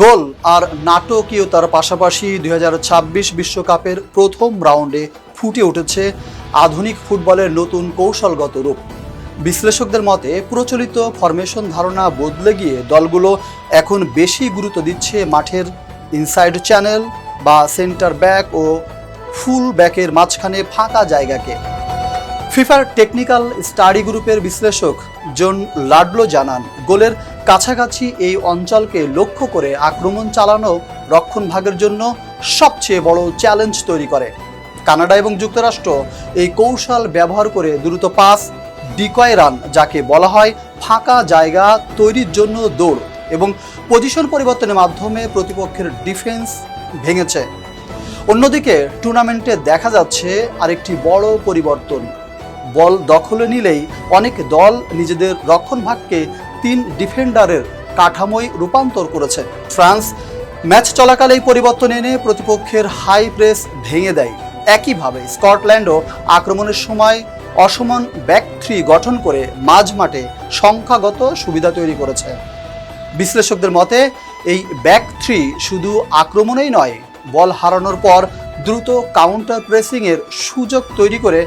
গোল আর নাটকীয়তার পাশাপাশি ২০২৬ বিশ্বকাপের প্রথম রাউন্ডে ফুটে উঠেছে আধুনিক ফুটবলের নতুন কৌশলগত রূপ। বিশ্লেষকদের মতে প্রচলিত ফরমেশন ধারণা বদলে গিয়ে দলগুলো এখন বেশি গুরুত্ব দিচ্ছে মাঠের ইনসাইড চ্যানেল বা সেন্টার ব্যাক ও ফুল ব্যাকের মাঝখানে ফাঁকা জায়গাকে। ফিফার টেকনিক্যাল স্টাডি গ্রুপের বিশ্লেষক জন লাডলো জানান, গোলের কাছাকাছি এই অঞ্চলকে লক্ষ্য করে আক্রমণ চালানো রক্ষণভাগের জন্য সবচেয়ে বড় চ্যালেঞ্জ তৈরি করে। কানাডা এবং যুক্তরাষ্ট্র এই কৌশল ব্যবহার করে দ্রুত পাস, ডিকয় রান যাকে বলা হয়, ফাঁকা জায়গা তৈরির জন্য দৌড় এবং পজিশন পরিবর্তনের মাধ্যমে প্রতিপক্ষের ডিফেন্স ভেঙেছে। অন্যদিকে টুর্নামেন্টে দেখা যাচ্ছে আরেকটি বড় পরিবর্তন। বল দখলে নিলেই অনেক দল নিজেদের রক্ষণভাগকে 3 ডিফেন্ডারের কাঠামোয় রূপান্তর করেছে। ফ্রান্স ম্যাচ চলাকালে এই পরিবর্তন এনে প্রতিপক্ষের হাই প্রেস ভেঙে দেয়। একইভাবে স্কটল্যান্ডও আক্রমণের সময় অসমান ব্যাক থ্রি গঠন করে মাঝ মাঠে সংখ্যাগত সুবিধা তৈরি করেছে। বিশ্লেষকদের মতে এই ব্যাক থ্রি শুধু আক্রমণেই নয়, বল হারানোর পর দ্রুত কাউন্টার প্রেসিংয়ের সুযোগ তৈরি করে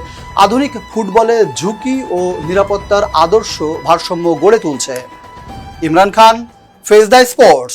আধুনিক ফুটবলে ঝুঁকি ও নিরাপত্তার আদর্শ ভারসাম্য গড়ে তুলছে। Imran Khan, face the sports.